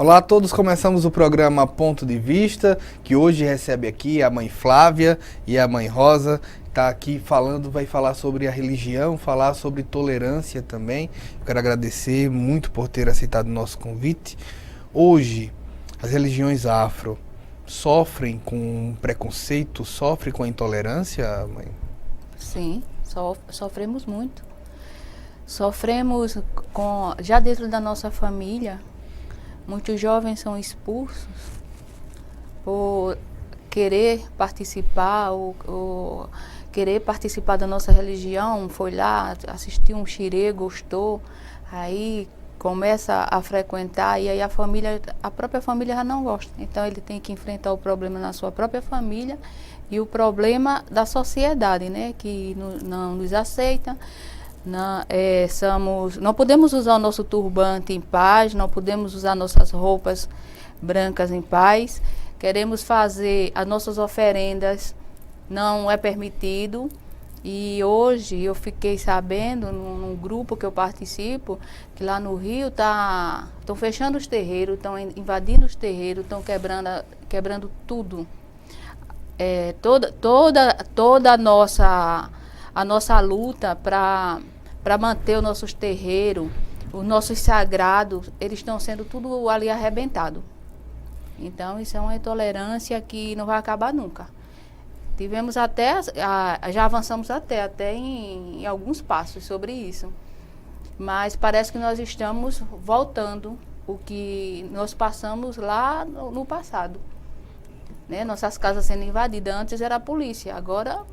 Olá a todos, começamos o programa Ponto de Vista, que hoje recebe aqui a mãe Flávia e a mãe Rosa. Está aqui falando, vai falar sobre a religião, falar sobre tolerância também. Eu quero agradecer muito por ter aceitado o nosso convite. Hoje, as religiões afro sofrem com preconceito, sofrem com a intolerância, mãe? Sim, sofremos muito. Sofremos já dentro da nossa família. Muitos jovens são expulsos por querer participar ou querer participar da nossa religião. Foi lá, assistiu um xirê, gostou, aí começa a frequentar e aí a própria família já não gosta. Então ele tem que enfrentar o problema na sua própria família e o problema da sociedade, né, que não nos aceita. Não podemos usar o nosso turbante em paz, não podemos usar nossas roupas brancas em paz. Queremos fazer as nossas oferendas, não é permitido. E hoje eu fiquei sabendo, num grupo que eu participo, que lá no Rio estão fechando os terreiros, estão invadindo os terreiros, estão quebrando tudo. Toda a nossa luta para manter os nossos terreiros, os nossos sagrados, eles estão sendo tudo ali arrebentado. Então isso é uma intolerância que não vai acabar nunca. Tivemos já avançamos até em alguns passos sobre isso. Mas parece que nós estamos voltando o que nós passamos lá no passado. Né? Nossas casas sendo invadidas, antes era a polícia, agora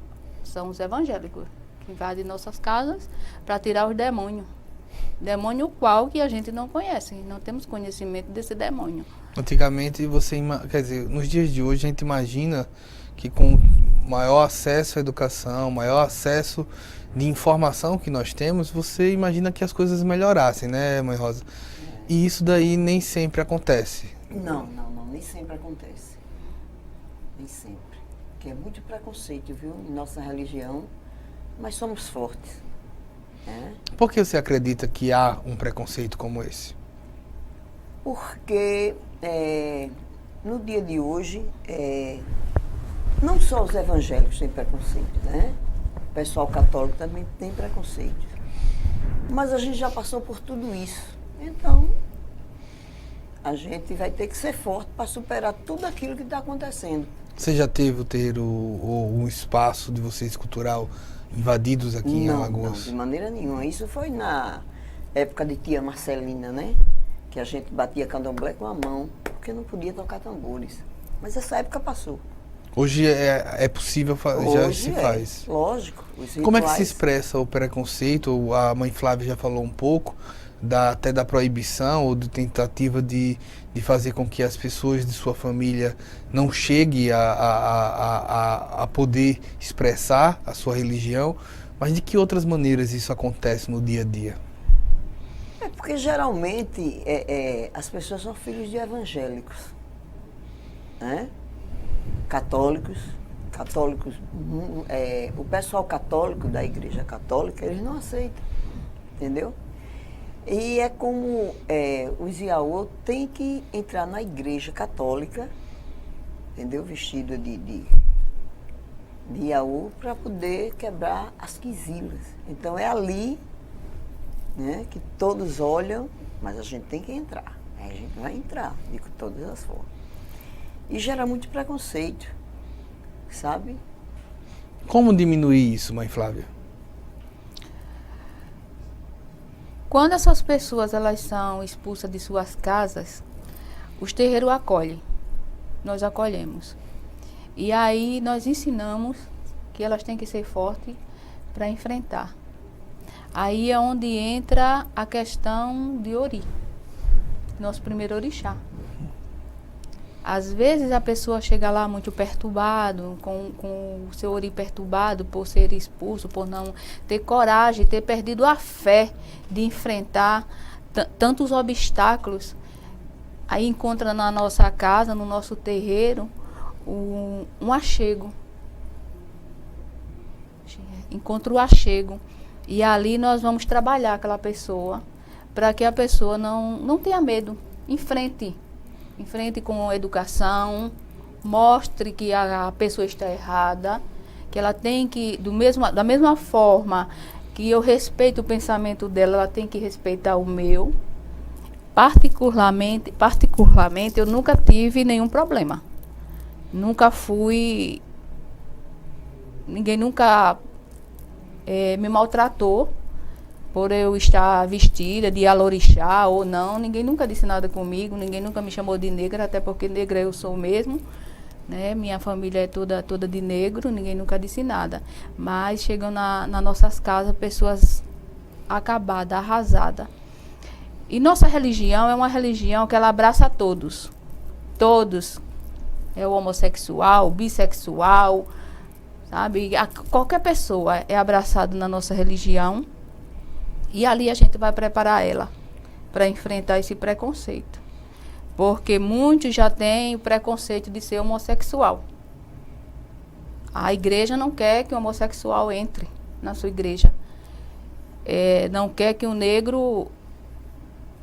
são os evangélicos que invadem nossas casas para tirar os demônios. Demônio qual que a gente não conhece, não temos conhecimento desse demônio. Antigamente, quer dizer, nos dias de hoje a gente imagina que com maior acesso à educação, maior acesso de informação que nós temos, você imagina que as coisas melhorassem, né, mãe Rosa? E isso daí nem sempre acontece. Não, nem sempre acontece. Nem sempre. Porque é muito preconceito, viu, em nossa religião, mas somos fortes. Né? Por que você acredita que há um preconceito como esse? Porque no dia de hoje, não só os evangélicos têm preconceito, né? O pessoal católico também tem preconceito. Mas a gente já passou por tudo isso. Então, a gente vai ter que ser forte para superar tudo aquilo que está acontecendo. Você já teve o terreiro ou um espaço de vocês cultural invadidos aqui em Alagoas? Não, de maneira nenhuma. Isso foi na época de tia Marcelina, né? Que a gente batia candomblé com a mão, porque não podia tocar tambores. Mas essa época passou. Hoje é possível, já se faz. Lógico. Como é que se expressa o preconceito? A mãe Flávia já falou um pouco, até da proibição ou de tentativa de fazer com que as pessoas de sua família não cheguem a poder expressar a sua religião. Mas de que outras maneiras isso acontece no dia a dia? É porque geralmente as pessoas são filhos de evangélicos, né? Católicos, o pessoal católico da igreja católica, eles não aceitam, entendeu? E é como os Iaô têm que entrar na igreja católica, entendeu? Vestido de Iaô para poder quebrar as quizilas. Então é ali, né, que todos olham, mas a gente tem que entrar. Aí a gente vai entrar de todas as formas. E gera muito preconceito, sabe? Como diminuir isso, mãe Flávia? Quando essas pessoas elas são expulsas de suas casas, os terreiros acolhem, nós acolhemos. E aí nós ensinamos que elas têm que ser fortes para enfrentar. Aí é onde entra a questão de Ori, nosso primeiro orixá. Às vezes a pessoa chega lá muito perturbado, com o seu Ori perturbado por ser expulso, por não ter coragem, ter perdido a fé de enfrentar tantos obstáculos. Aí encontra na nossa casa, no nosso terreiro, um achego. Encontra o achego. E ali nós vamos trabalhar aquela pessoa, para que a pessoa não tenha medo, enfrente. enfrente com educação, mostre que a pessoa está errada, que ela tem que, da mesma forma que eu respeito o pensamento dela, ela tem que respeitar o meu. Particularmente, eu nunca tive nenhum problema. Nunca fui... Ninguém nunca me maltratou por eu estar vestida de alorixá ou não. Ninguém nunca disse nada comigo, ninguém nunca me chamou de negra, até porque negra eu sou mesmo. Né? Minha família é toda de negro, ninguém nunca disse nada. Mas chegam nas nossas casas pessoas acabadas, arrasadas. E nossa religião é uma religião que ela abraça a todos. Todos. É o homossexual, o bissexual, sabe? Qualquer pessoa é abraçada na nossa religião. E ali a gente vai preparar ela para enfrentar esse preconceito. Porque muitos já têm o preconceito de ser homossexual. A igreja não quer que o homossexual entre na sua igreja. Não quer que o negro...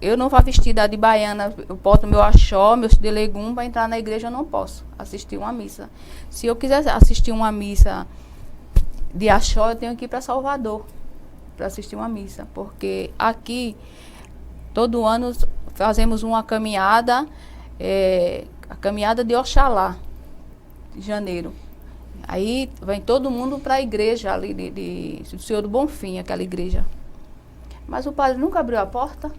Eu não vou vestida de baiana, eu boto meu axó, meus de legum, para entrar na igreja eu não posso assistir uma missa. Se eu quiser assistir uma missa de axó, eu tenho que ir para Salvador para assistir uma missa. Porque aqui, todo ano, fazemos uma caminhada, a caminhada de Oxalá, de janeiro. Aí vem todo mundo para a igreja ali do Senhor do Bonfim, aquela igreja. Mas o padre nunca abriu a porta.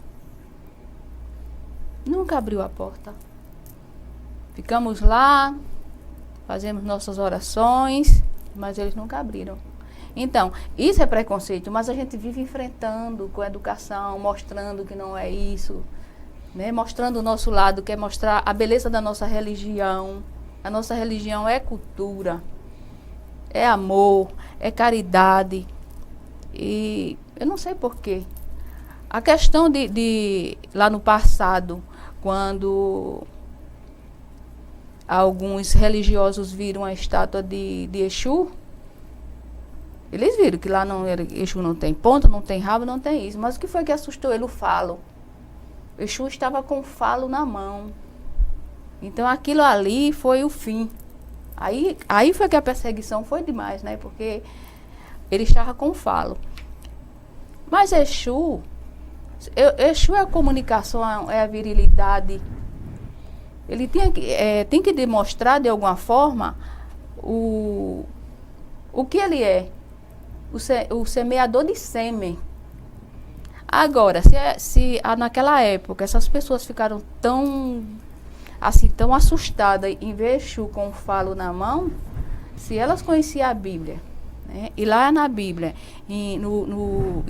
Nunca abriu a porta. Ficamos lá, fazemos nossas orações, mas eles nunca abriram. Então, isso é preconceito, mas a gente vive enfrentando com educação, mostrando que não é isso, né? Mostrando o nosso lado, que é mostrar a beleza da nossa religião. A nossa religião é cultura, é amor, é caridade. E eu não sei porquê. A questão de lá no passado, quando alguns religiosos viram a estátua de Exu, eles viram que lá Exu não tem ponta, não tem rabo, não tem isso. Mas o que foi que assustou ele? O falo. Exu estava com o falo na mão. Então aquilo ali foi o fim. Aí foi que a perseguição foi demais, né? Porque ele estava com o falo. Mas Exu é a comunicação, é a virilidade. Ele tem que demonstrar de alguma forma o que ele é. O semeador de sêmen. Agora, se naquela época essas pessoas ficaram tão assustadas em ver Exu com o falo na mão, se elas conheciam a Bíblia, né? E lá na Bíblia, em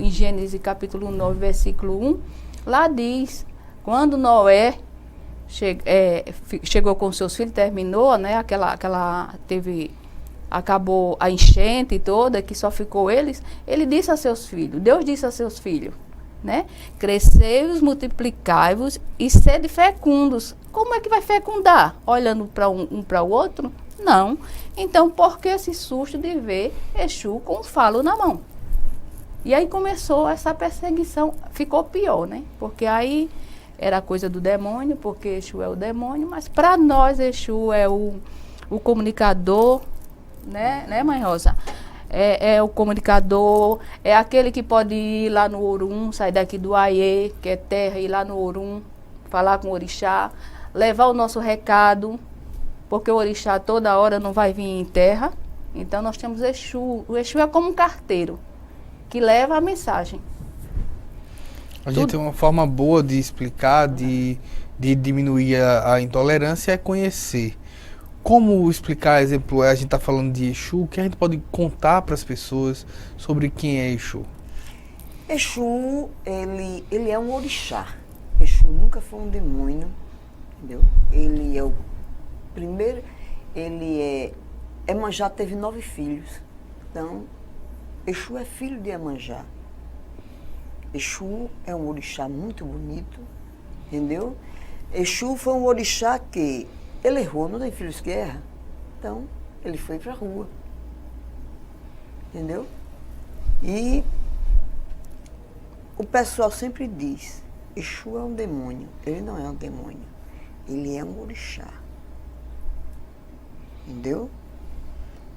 Gênesis capítulo 9, versículo 1, lá diz, quando Noé chegou com seus filhos, terminou, né? Acabou a enchente toda, que só ficou eles, ele disse a seus filhos, Deus disse a seus filhos, né? Crescei-vos, multiplicai-vos e sede fecundos. Como é que vai fecundar? Olhando para um para o outro? Não. Então, por que esse susto de ver Exu com o falo na mão? E aí começou essa perseguição, ficou pior, né? Porque aí era coisa do demônio, porque Exu é o demônio, mas para nós Exu é o comunicador, né, Mãe Rosa? É o comunicador, é aquele que pode ir lá no Orum, sair daqui do Aie, que é terra, ir lá no Orum, falar com o orixá, levar o nosso recado, porque o orixá toda hora não vai vir em terra. Então nós temos Exu. O Exu é como um carteiro, que leva a mensagem. A gente tem uma forma boa de explicar, de diminuir a intolerância, é conhecer. Como explicar, exemplo, a gente está falando de Exu, o que a gente pode contar para as pessoas sobre quem é Exu? Exu, ele é um orixá. Exu nunca foi um demônio, entendeu? Ele é o primeiro, Emanjá teve 9 filhos. Então, Exu é filho de Emanjá. Exu é um orixá muito bonito, entendeu? Exu foi um orixá que ele errou, não tem filhos que erra. Então, ele foi para a rua. Entendeu? E o pessoal sempre diz, Exu é um demônio. Ele não é um demônio. ele é um orixá. Entendeu?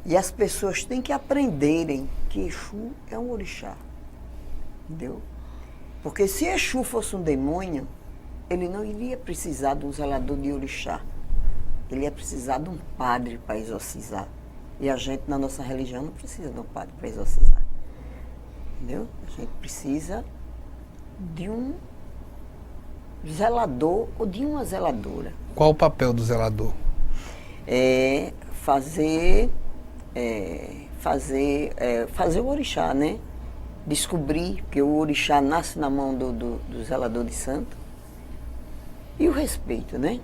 E as pessoas têm que aprenderem que Exu é um orixá. Entendeu? Porque se Exu fosse um demônio, ele não iria precisar de um zelador de orixá. Ele ia precisar de um padre para exorcizar. E a gente, na nossa religião, não precisa de um padre para exorcizar. Entendeu? A gente precisa de um zelador ou de uma zeladora. Qual o papel do zelador? É fazer o orixá, né? Descobrir que o orixá nasce na mão do zelador de santo. E o respeito, né?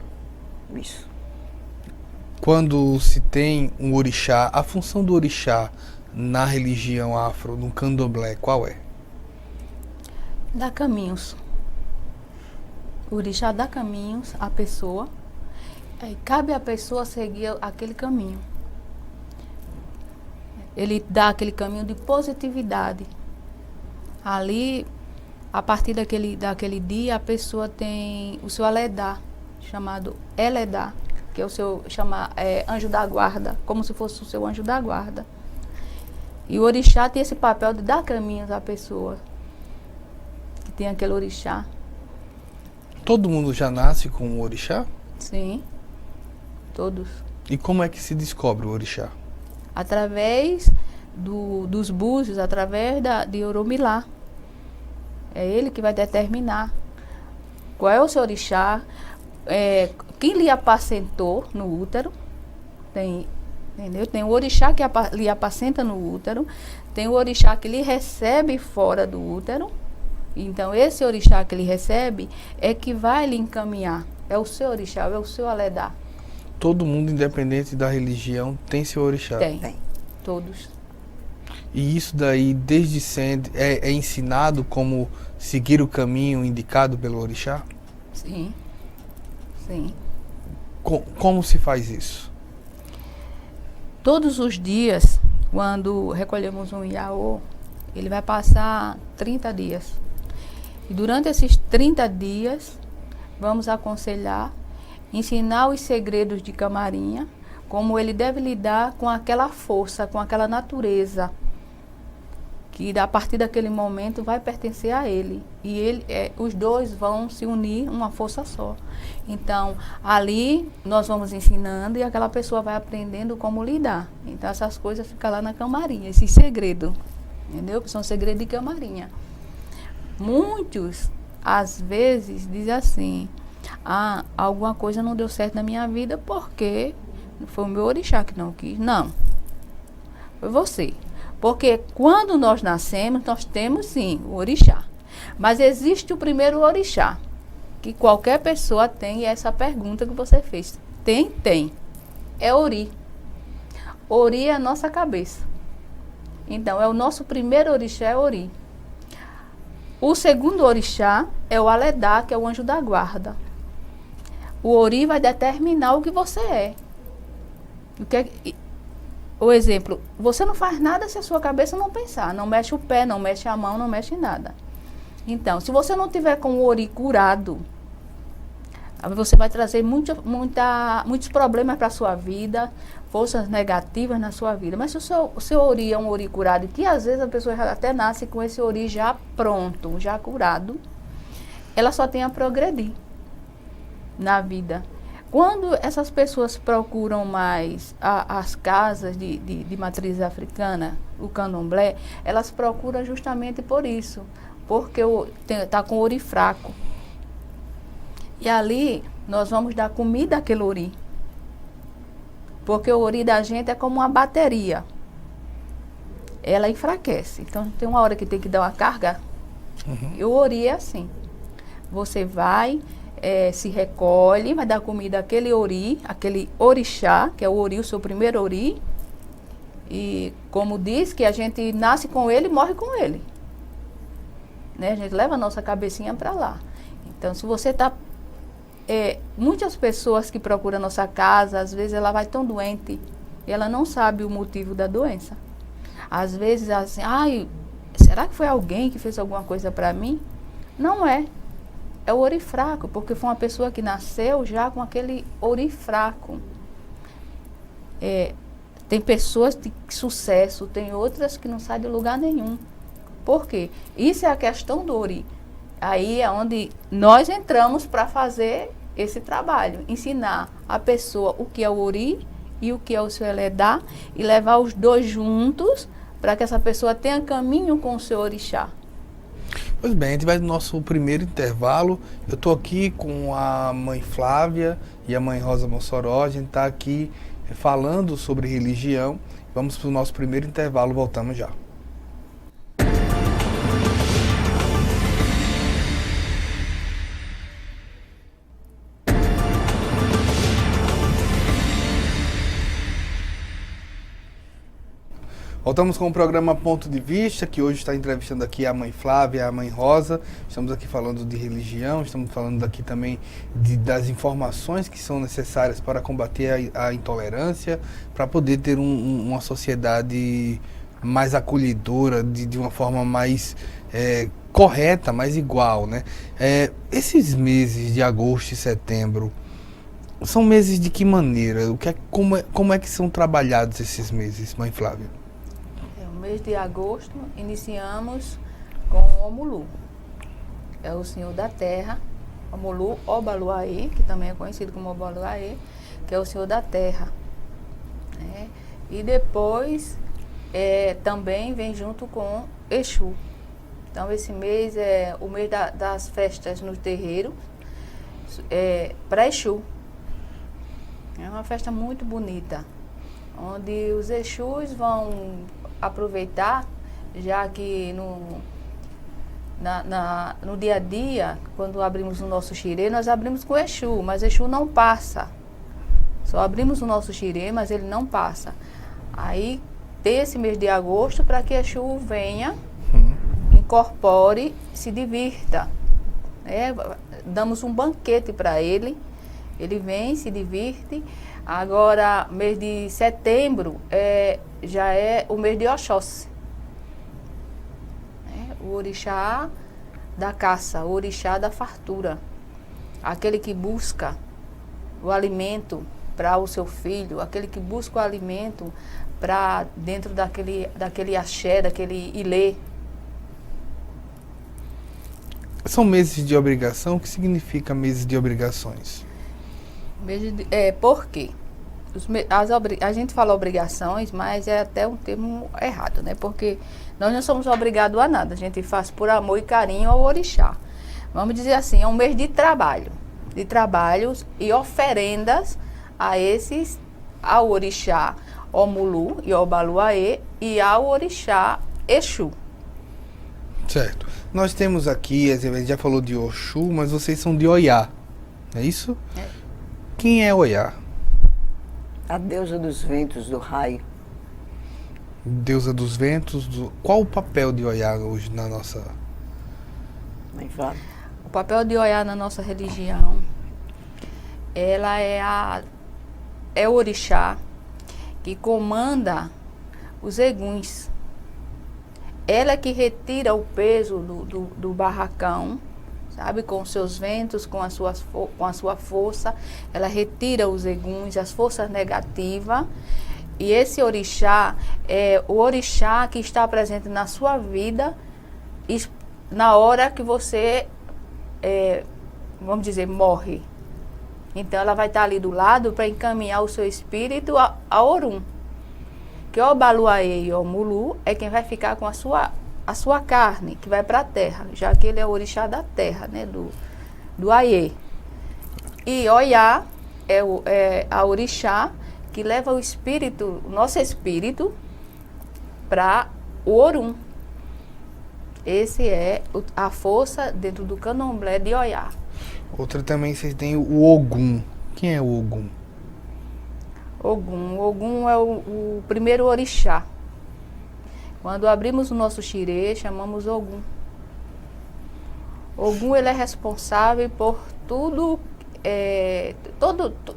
Isso. Quando se tem um orixá, a função do orixá na religião afro, no candomblé, qual é? Dá caminhos. O orixá dá caminhos à pessoa. Cabe à pessoa seguir aquele caminho. Ele dá aquele caminho de positividade. Ali, a partir daquele dia, a pessoa tem o seu aledá, chamado Eledá, que é o seu anjo da guarda, como se fosse o seu anjo da guarda. E o orixá tem esse papel de dar caminhos à pessoa que tem aquele orixá. Todo mundo já nasce com um orixá? Sim, todos. E como é que se descobre o orixá? Através dos búzios, através de Oromilá. É ele que vai determinar qual é o seu orixá, quem lhe apacentou no útero. Entendeu? Tem o orixá que lhe apacenta no útero, tem o orixá que lhe recebe fora do útero. Então, esse orixá que ele recebe é que vai lhe encaminhar. É o seu orixá, é o seu aledá. Todo mundo, independente da religião, tem seu orixá? Tem. Todos. E isso daí, desde sempre, é ensinado como seguir o caminho indicado pelo orixá? Sim. Sim. Como se faz isso? Todos os dias, quando recolhemos um iaô, ele vai passar 30 dias. E durante esses 30 dias, vamos aconselhar, ensinar os segredos de Camarinha, como ele deve lidar com aquela força, com aquela natureza, que a partir daquele momento vai pertencer a ele. E os dois vão se unir uma força só. Então, ali nós vamos ensinando e aquela pessoa vai aprendendo como lidar. Então, essas coisas ficam lá na Camarinha, esses segredos, entendeu? Que são segredos de Camarinha. Muitos, às vezes, dizem assim, alguma coisa não deu certo na minha vida porque foi o meu orixá que não quis. Não, foi você. Porque quando nós nascemos, nós temos sim o orixá. Mas existe o primeiro orixá, que qualquer pessoa tem, e é essa pergunta que você fez. Tem. É Ori. Ori é a nossa cabeça. Então, é o nosso primeiro orixá, é Ori. O segundo orixá é o Aledá, que é o anjo da guarda. O Ori vai determinar o que você é. O exemplo, você não faz nada se a sua cabeça não pensar. Não mexe o pé, não mexe a mão, não mexe nada. Então, se você não tiver com o Ori curado, você vai trazer muitos problemas para a sua vida, forças negativas na sua vida. Mas se o seu Ori é um Ori curado, que às vezes a pessoa até nasce com esse Ori já pronto, já curado, ela só tem a progredir na vida. Quando essas pessoas procuram mais as casas de matriz africana, o candomblé, elas procuram justamente por isso, porque está com o Ori fraco. E ali nós vamos dar comida àquele Ori. Porque o Ori da gente é como uma bateria. Ela enfraquece. Então tem uma hora que tem que dar uma carga. E o Ori é assim. Você vai, se recolhe, vai dar comida àquele Ori, aquele orixá, que é o Ori, o seu primeiro Ori. E como diz que a gente nasce com ele e morre com ele. Né? A gente leva a nossa cabecinha para lá. Então, se você está... muitas pessoas que procuram a nossa casa, às vezes ela vai tão doente e ela não sabe o motivo da doença. Às vezes, assim, será que foi alguém que fez alguma coisa para mim? Não é. é o ori fraco, porque foi uma pessoa que nasceu já com aquele ori fraco. Tem pessoas de sucesso, tem outras que não saem de lugar nenhum. Por quê? Isso é a questão do ori. Aí é onde nós entramos para fazer esse trabalho, ensinar a pessoa o que é o ori e o que é o seu eledá e levar os dois juntos para que essa pessoa tenha caminho com o seu orixá. Pois bem, a gente vai no nosso primeiro intervalo. Eu estou aqui com a mãe Flávia e a mãe Rosa Mossoró. A gente está aqui falando sobre religião. Vamos para o nosso primeiro intervalo, voltamos já. Voltamos com o programa Ponto de Vista, que hoje está entrevistando aqui a mãe Flávia e a mãe Rosa. Estamos aqui falando de religião, estamos falando aqui também das informações que são necessárias para combater a intolerância, para poder ter uma sociedade mais acolhedora, de uma forma mais correta, mais igual, né? Esses meses de agosto e setembro, são meses de que maneira? Como é que são trabalhados esses meses, mãe Flávia? No mês de agosto, iniciamos com o Omulu. É o Senhor da Terra, Omulu Obaluaê, que também é conhecido como Obaluaê, que é o Senhor da Terra. Né? E depois também vem junto com Exu. Então esse mês é o mês das festas no terreiro, para Exu. É uma festa muito bonita, onde os Exus vão aproveitar, já que no dia a dia, quando abrimos o nosso xirê, nós abrimos com Exu, mas Exu não passa. Só abrimos o nosso xirê, mas ele não passa. Aí tem esse mês de agosto para que Exu venha, incorpore, se divirta. Damos um banquete para ele, ele vem, se divirte. Agora, mês de setembro já é o mês de Oxóssi. O orixá da caça, o orixá da fartura. Aquele que busca o alimento para o seu filho, aquele que busca o alimento para dentro daquele axé, daquele ilê. São meses de obrigação? O que significa meses de obrigações? Por quê? A gente fala obrigações, mas é até um termo errado, né? Porque nós não somos obrigados a nada, a gente faz por amor e carinho ao orixá. Vamos dizer assim, é um mês de trabalhos e oferendas ao orixá Omulu e Obaluaê e ao orixá Exu. Certo. Nós temos aqui, a gente já falou de Oxu, mas vocês são de Oiá, é isso? Quem é Oiá? A deusa dos ventos, do raio. Deusa dos ventos. Qual o papel de Oiá hoje na nossa... Mãe Flávia. O papel de Oiá na nossa religião, ela é o orixá que comanda os eguns. Ela é que retira o peso do barracão, sabe, com os seus ventos, com a sua força, ela retira os eguns, as forças negativas. E esse orixá é o orixá que está presente na sua vida na hora que você, vamos dizer, morre. Então ela vai estar ali do lado para encaminhar o seu espírito a Orum. Que o Obaluaê e o Omulu é quem vai ficar com a sua carne, que vai para a terra, já que ele é o orixá da terra, né, do Aie. E Oiá é a orixá que leva o espírito, o nosso espírito, para o Orum. Esse é a força dentro do candomblé de Oiá. Outra também, vocês têm o Ogum. Quem é o Ogum? Ogum é o primeiro orixá. Quando abrimos o nosso xirê, chamamos Ogum. Ogum, ele é responsável por tudo,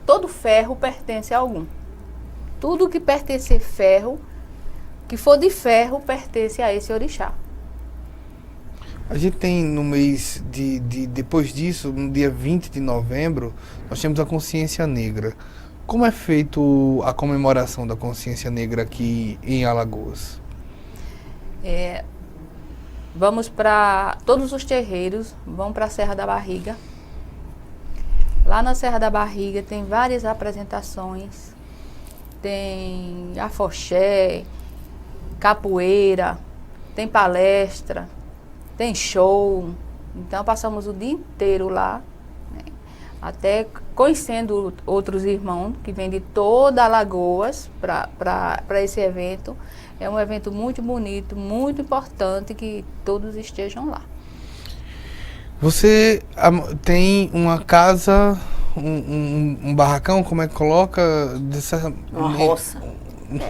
todo ferro pertence a Ogum. Tudo que pertence a ferro, que for de ferro, pertence a esse orixá. A gente tem no mês depois disso, no dia 20 de novembro, nós temos a Consciência Negra. Como é feito a comemoração da Consciência Negra aqui em Alagoas? Vamos para todos os terreiros, vão para a Serra da Barriga. Lá na Serra da Barriga tem várias apresentações, tem afoxé, capoeira, tem palestra, tem show. Então passamos o dia inteiro lá, né? Até conhecendo outros irmãos que vêm de toda Alagoas para esse evento. É um evento muito bonito, muito importante que todos estejam lá. Você tem uma casa, um barracão, como é que coloca? Uma roça.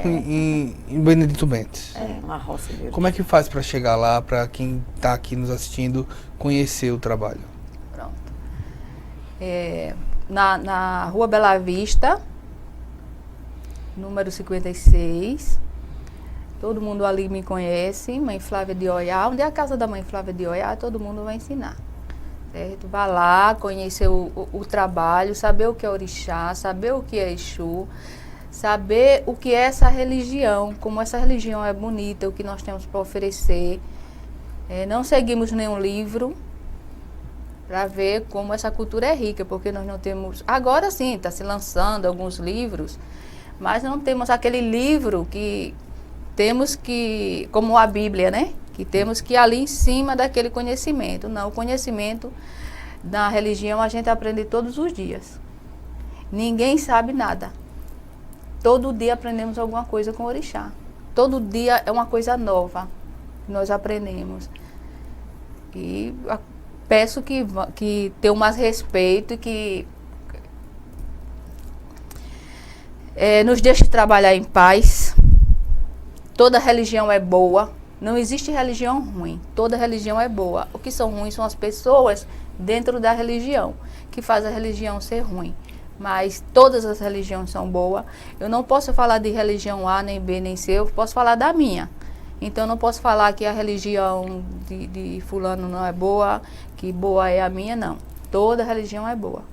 Em Benedito Bentes. Uma roça de Como é que faz para chegar lá, para quem está aqui nos assistindo conhecer o trabalho? Pronto. Na Rua Bela Vista, número 56. Todo mundo ali me conhece, Mãe Flávia de Oiá. Onde é a casa da Mãe Flávia de Oiá, todo mundo vai ensinar. Certo? Vai lá, conhecer o trabalho, saber o que é orixá, saber o que é Exu, saber o que é essa religião, como essa religião é bonita, o que nós temos para oferecer. Não seguimos nenhum livro para ver como essa cultura é rica, porque nós não temos... Agora sim, está se lançando alguns livros, mas não temos aquele livro que temos que, como a Bíblia, né? Que temos que ir ali em cima daquele conhecimento. Não, o conhecimento da religião a gente aprende todos os dias. Ninguém sabe nada. Todo dia aprendemos alguma coisa com o orixá. Todo dia é uma coisa nova que nós aprendemos. E peço que tenham mais respeito e que nos deixe trabalhar em paz. Toda religião é boa. Não existe religião ruim. Toda religião é boa. O que são ruins são as pessoas dentro da religião, que faz a religião ser ruim. Mas todas as religiões são boas. Eu não posso falar de religião A, nem B, nem C. Eu posso falar da minha. Então, eu não posso falar que a religião de fulano não é boa, que boa é a minha, não. Toda religião é boa.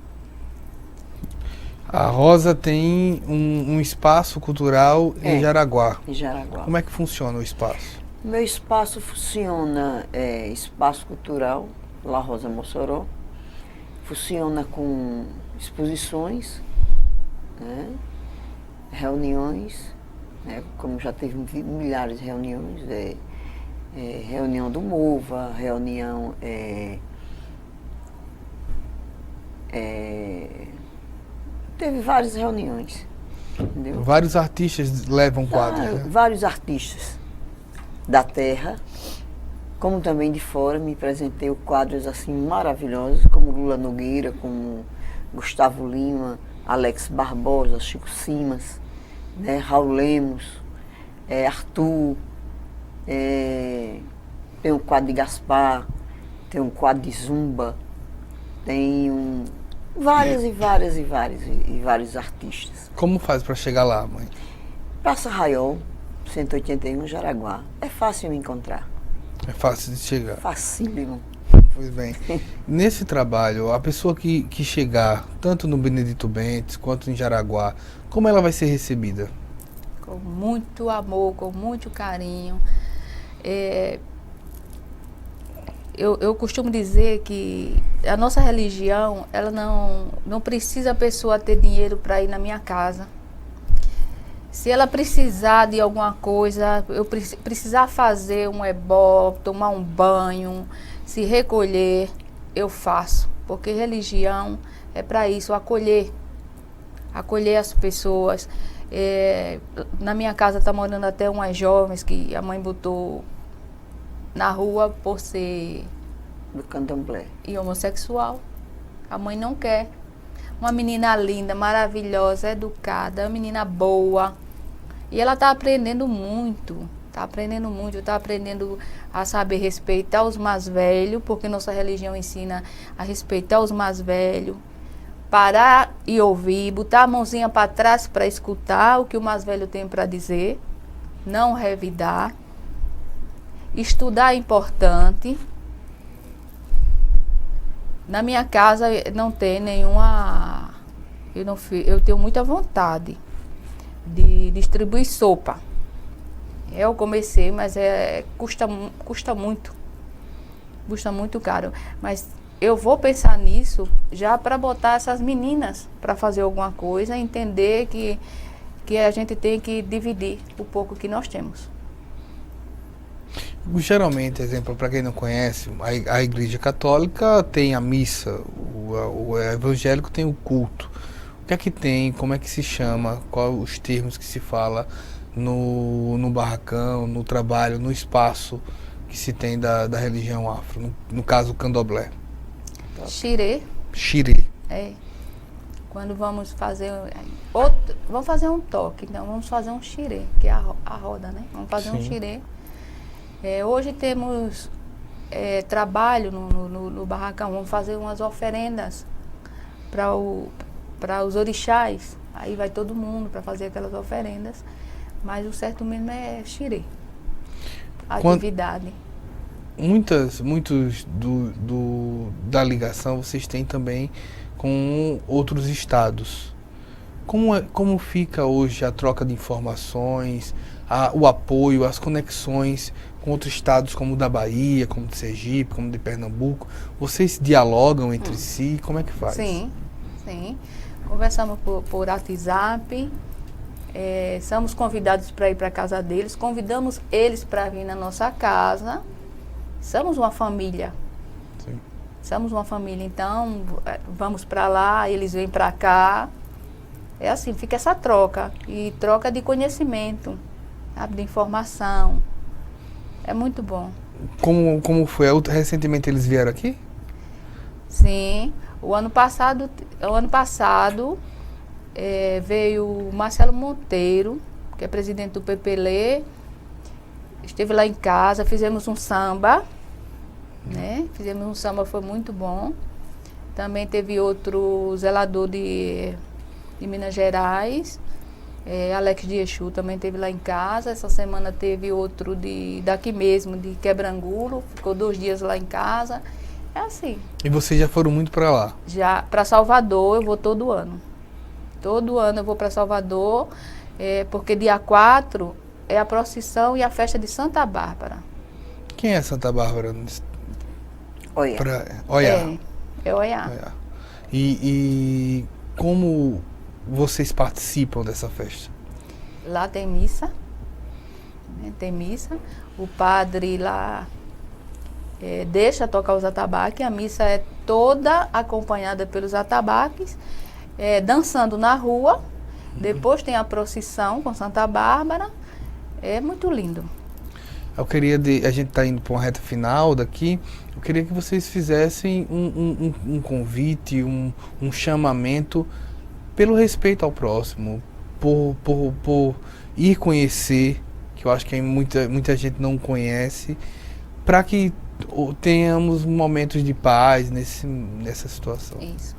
A Rosa tem um espaço cultural em Jaraguá. Em Jaraguá. Como é que funciona o espaço? Meu espaço funciona, espaço cultural, La Rosa Mossoró. Funciona com exposições, né? Reuniões, né? Como já teve milhares de reuniões, reunião do MOVA, reunião... teve várias reuniões, entendeu? Vários artistas levam quadros, né? Vários artistas da terra, como também de fora. Me apresentei quadros assim maravilhosos, como Lula Nogueira, como Gustavo Lima, Alex Barbosa, Chico Simas, né? Raul Lemos, Arthur, tem um quadro de Gaspar, tem um quadro de Zumba, tem vários artistas. Como faz para chegar lá, mãe? Praça Raiol, 181, Jaraguá. É fácil me encontrar. É fácil de chegar. Facílimo. Pois bem. Nesse trabalho, a pessoa que chegar, tanto no Benedito Bentes quanto em Jaraguá, como ela vai ser recebida? Com muito amor, com muito carinho. Eu costumo dizer que a nossa religião, ela não precisa a pessoa ter dinheiro para ir na minha casa. Se ela precisar de alguma coisa, eu precisar fazer um ebó, tomar um banho, se recolher, eu faço. Porque religião é para isso, acolher as pessoas. Na minha casa está morando até umas jovens que a mãe botou na rua por ser do candomblé e homossexual. A mãe não quer. Uma menina linda, maravilhosa, educada, uma menina boa. E ela está aprendendo muito. Está aprendendo a saber respeitar os mais velhos, porque nossa religião ensina a respeitar os mais velhos. Parar e ouvir, botar a mãozinha para trás para escutar o que o mais velho tem para dizer. Não revidar. Estudar é importante, Na minha casa não tem nenhuma... Eu tenho muita vontade de distribuir sopa. Eu comecei, mas custa muito. Custa muito caro. Mas eu vou pensar nisso já para botar essas meninas para fazer alguma coisa, entender que a gente tem que dividir o pouco que nós temos. Geralmente, exemplo, para quem não conhece, a Igreja Católica tem a missa, o evangélico tem o culto. O que é que tem, como é que se chama, quais os termos que se fala no barracão, no trabalho, no espaço que se tem da religião afro, no caso o candomblé? Xirê. Xirê. É. Quando vamos fazer vamos fazer um toque, então vamos fazer um xirê, que é a roda, né? Vamos fazer um xirê. Hoje temos trabalho no barracão, vamos fazer umas oferendas para os orixás. Aí vai todo mundo para fazer aquelas oferendas, mas o certo mesmo é xirê. Atividade. Muitos da ligação vocês têm também com outros estados. Como fica hoje a troca de informações, o apoio, as conexões com outros estados como o da Bahia, como de Sergipe, como de Pernambuco? Vocês dialogam entre si? Como é que faz? Sim. Conversamos por WhatsApp, somos convidados para ir para a casa deles, convidamos eles para vir na nossa casa. Somos uma família. Sim. Somos uma família, então vamos para lá, eles vêm para cá. É assim, fica essa troca. E troca de conhecimento, sabe, de informação. É muito bom. Como foi? Recentemente eles vieram aqui? Sim. O ano passado veio o Marcelo Monteiro, que é presidente do PPLE. Esteve lá em casa, fizemos um samba, né? Fizemos um samba, foi muito bom. Também teve outro zelador de Minas Gerais, Alex de Exu, também esteve lá em casa. Essa semana teve outro daqui mesmo, de Quebrangulo, ficou 2 dias lá em casa. É assim. E vocês já foram muito para lá? Já, para Salvador eu vou todo ano. Todo ano eu vou para Salvador, porque dia 4... é a procissão e a festa de Santa Bárbara. Quem é Santa Bárbara? Oiá. Oiá. É Oiá. E como vocês participam dessa festa? Lá tem missa. Né? Tem missa. O padre lá deixa tocar os atabaques. A missa é toda acompanhada pelos atabaques, dançando na rua. Depois tem a procissão com Santa Bárbara. É muito lindo. Eu queria, a gente está indo para uma reta final daqui, eu queria que vocês fizessem um convite, um chamamento pelo respeito ao próximo, por ir conhecer, que eu acho que muita gente não conhece, para que tenhamos momentos de paz nessa situação. Isso.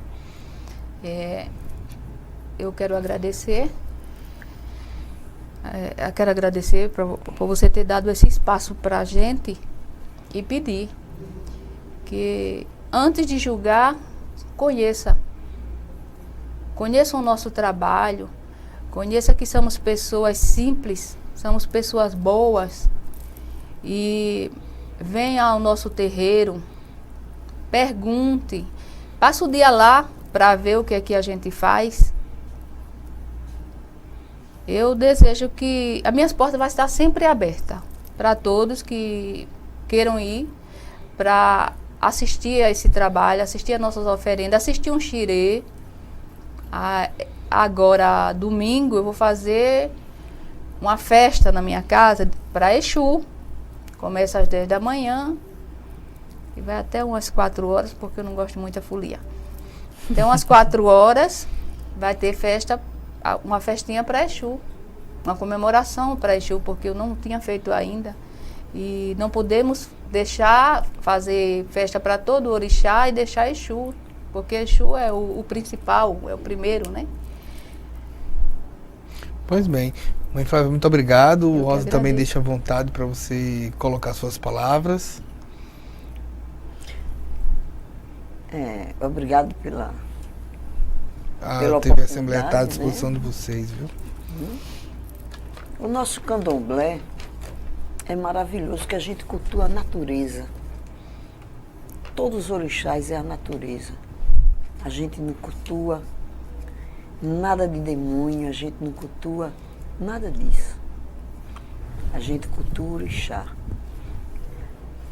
Eu quero agradecer. Eu quero agradecer por você ter dado esse espaço para a gente e pedir que, antes de julgar, conheça o nosso trabalho, conheça que somos pessoas simples, somos pessoas boas, e venha ao nosso terreiro, pergunte, passa o dia lá para ver o que é que a gente faz. Eu desejo que as minhas portas vão estar sempre abertas para todos que queiram ir para assistir a esse trabalho, assistir a nossas oferendas, assistir um xirê. Agora, domingo, eu vou fazer uma festa na minha casa para Exu. Começa às 10 da manhã e vai até umas 4 horas, porque eu não gosto muito da folia. Então, às 4 horas, vai ter festa, uma festinha para Exu, uma comemoração para Exu, porque eu não tinha feito ainda. E não podemos fazer festa para todo o orixá e deixar Exu, porque Exu é o principal, é o primeiro, né? Pois bem. Mãe Flávia, muito obrigado. O Rosa também agradeço. deixa à vontade para você colocar suas palavras. Obrigado pela A pela TV Assembleia está à oportunidade, disposição de vocês, viu? O nosso candomblé é maravilhoso, que a gente cultua a natureza. Todos os orixás é a natureza. A gente não cultua nada de demônio, a gente não cultua nada disso. A gente cultua o orixá.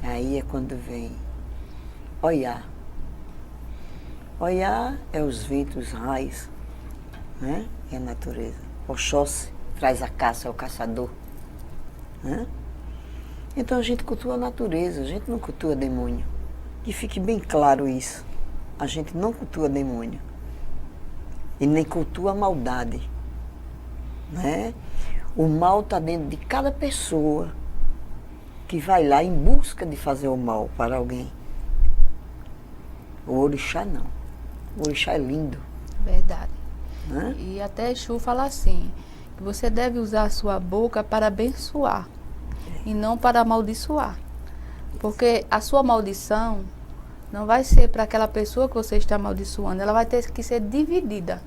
Aí é quando vem Oiá. Oiá é os ventos, os raios, né? É a natureza. Oxóssi traz a caça, é o caçador. Né? Então a gente cultua a natureza, a gente não cultua demônio. Que fique bem claro isso. A gente não cultua demônio. E nem cultua a maldade. Né? O mal está dentro de cada pessoa que vai lá em busca de fazer o mal para alguém. O orixá não. O orixá é lindo. Verdade. Né? E até Exu fala assim, que você deve usar a sua boca para abençoar e não para amaldiçoar. Porque a sua maldição não vai ser para aquela pessoa que você está amaldiçoando, ela vai ter que ser dividida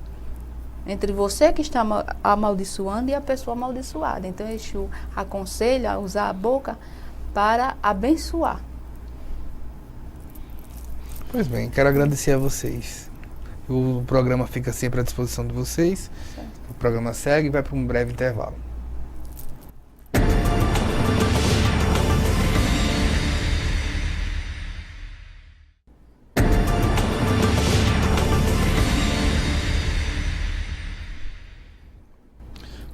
entre você que está amaldiçoando e a pessoa amaldiçoada. Então Exu aconselha a usar a boca para abençoar. Pois bem, quero agradecer a vocês. O programa fica sempre à disposição de vocês. Certo. O programa segue e vai para um breve intervalo.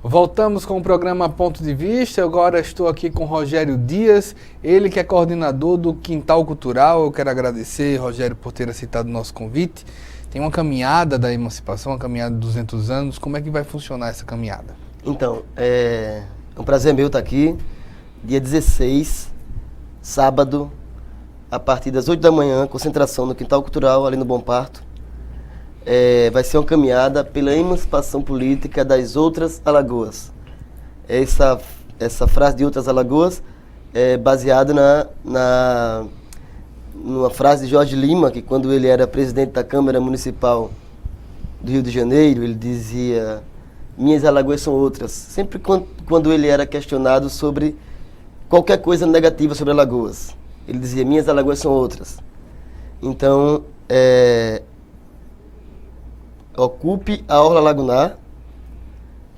Voltamos com o programa Ponto de Vista. Agora estou aqui com Rogério Dias, ele que é coordenador do Quintal Cultural. Eu quero agradecer, Rogério, por ter aceitado o nosso convite. Tem uma caminhada da emancipação, uma caminhada de 200 anos. Como é que vai funcionar essa caminhada? Então, é um prazer meu estar aqui. Dia 16, sábado, a partir das 8 da manhã, concentração no Quintal Cultural, ali no Bom Parto. Vai ser uma caminhada pela emancipação política das outras Alagoas. Essa frase de outras Alagoas é baseada numa frase de Jorge Lima, que quando ele era presidente da Câmara Municipal do Rio de Janeiro, ele dizia: minhas Alagoas são outras. Sempre quando ele era questionado sobre qualquer coisa negativa sobre Alagoas, ele dizia: minhas Alagoas são outras. Então, ocupe a Orla Lagunar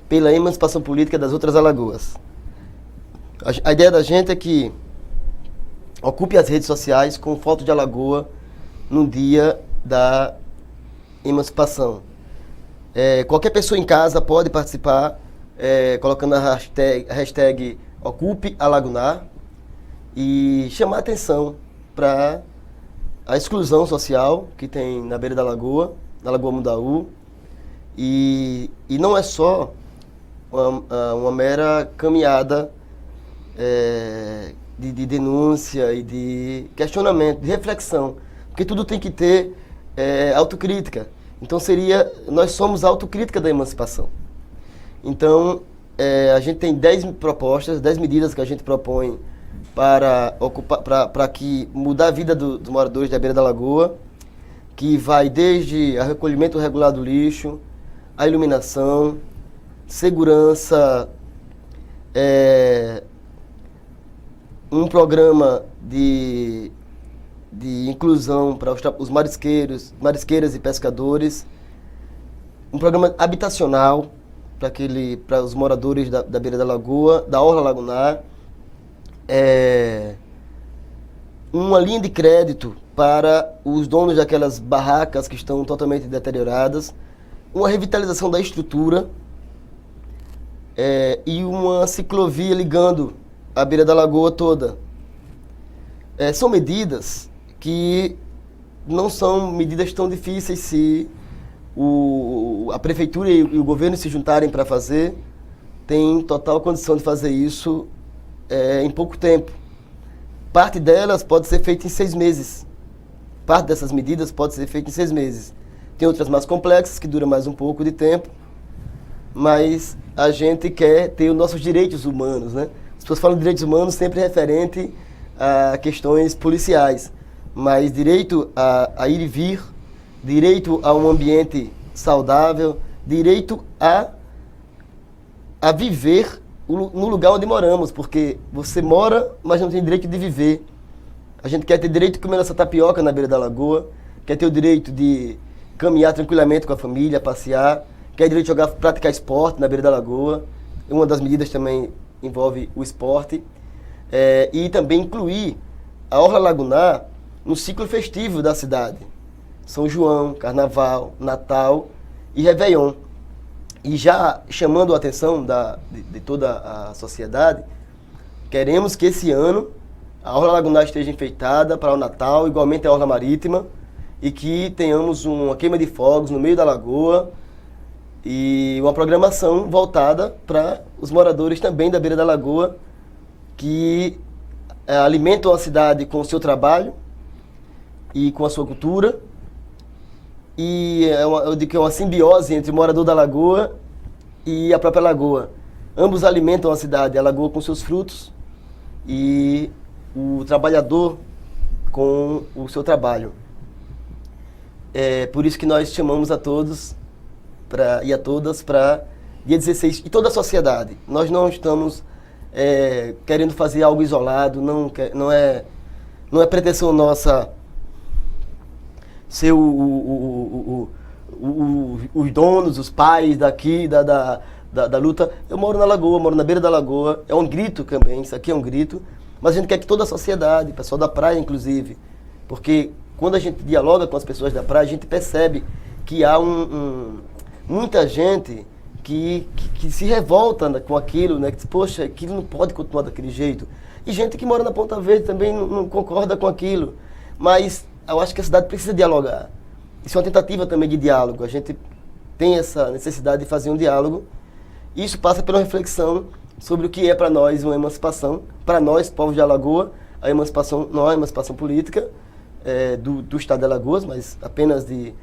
pela emancipação política das outras Alagoas. A ideia da gente é que ocupe as redes sociais com foto de Alagoa no dia da emancipação. Qualquer pessoa em casa pode participar, colocando a hashtag Ocupe a Lagunar e chamar a atenção para a exclusão social que tem na beira da lagoa, na Lagoa Mundaú, e não é só uma mera caminhada de denúncia e de questionamento, de reflexão, porque tudo tem que ter autocrítica. Então nós somos a autocrítica da emancipação. Então, a gente tem 10 propostas, 10 medidas que a gente propõe para mudar a vida dos moradores da beira da lagoa, que vai desde o recolhimento regular do lixo, a iluminação, segurança, um programa de inclusão para os marisqueiras e pescadores, um programa habitacional para os moradores da beira da lagoa, da Orla Lagunar, uma linha de crédito para os donos daquelas barracas que estão totalmente deterioradas, uma revitalização da estrutura e uma ciclovia ligando a beira da lagoa toda. São medidas que não são medidas tão difíceis se a prefeitura e o governo se juntarem para fazer. Tem total condição de fazer isso em pouco tempo. Parte delas pode ser feita em 6 meses. Parte dessas medidas pode ser feita em 6 meses. Tem outras mais complexas, que duram mais um pouco de tempo, mas a gente quer ter os nossos direitos humanos, né? As pessoas falam de direitos humanos sempre referente a questões policiais, mas direito a ir e vir, direito a um ambiente saudável, direito a viver no lugar onde moramos, porque você mora, mas não tem direito de viver. A gente quer ter direito de comer nossa tapioca na beira da lagoa, quer ter o direito de caminhar tranquilamente com a família, passear, quer ter direito de praticar esporte na beira da lagoa. Uma das medidas também envolve o esporte. E também incluir a Orla Lagunar no ciclo festivo da cidade. São João, Carnaval, Natal e Réveillon. E já chamando a atenção de toda a sociedade, queremos que esse ano a Orla Lagunar esteja enfeitada para o Natal, igualmente a Orla Marítima, e que tenhamos uma queima de fogos no meio da lagoa e uma programação voltada para os moradores também da beira da lagoa, que alimentam a cidade com o seu trabalho e com a sua cultura. E eu digo que é uma simbiose entre o morador da lagoa e a própria lagoa. Ambos alimentam a cidade, a lagoa com seus frutos e o trabalhador com o seu trabalho. É por isso que nós chamamos a todos e a todas para dia 16, e toda a sociedade. Nós não estamos querendo fazer algo isolado, não é pretensão nossa ser os donos, os pais daqui, da luta. Eu moro na lagoa, moro na beira da lagoa, é um grito também, isso aqui é um grito, mas a gente quer que toda a sociedade, o pessoal da praia inclusive, porque quando a gente dialoga com as pessoas da praia, a gente percebe que há muita gente que se revolta com aquilo, né? Que diz, poxa, aquilo não pode continuar daquele jeito. E gente que mora na Ponta Verde também não concorda com aquilo. Mas eu acho que a cidade precisa dialogar. Isso é uma tentativa também de diálogo. A gente tem essa necessidade de fazer um diálogo. E isso passa pela reflexão sobre o que é para nós uma emancipação. Para nós, povos de Alagoa, a emancipação não é uma emancipação política do Estado de Alagoas, mas apenas de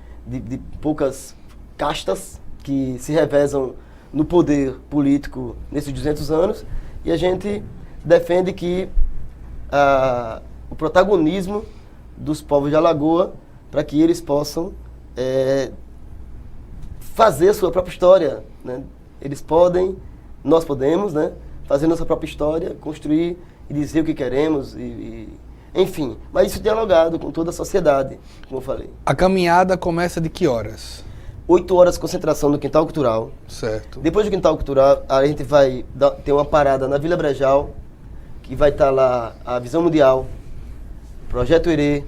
poucas castas que se revezam no poder político nesses 200 anos. E a gente defende que o protagonismo dos povos de Alagoa, para que eles possam fazer a sua própria história, né? Eles podem, nós podemos, né, fazer nossa própria história, construir e dizer o que queremos, enfim. Mas isso dialogado com toda a sociedade, como eu falei. A caminhada começa de que horas? 8 horas de concentração no Quintal Cultural. Certo. Depois do Quintal Cultural, a gente vai ter uma parada na Vila Brejal, que vai estar lá a Visão Mundial, Projeto Herê,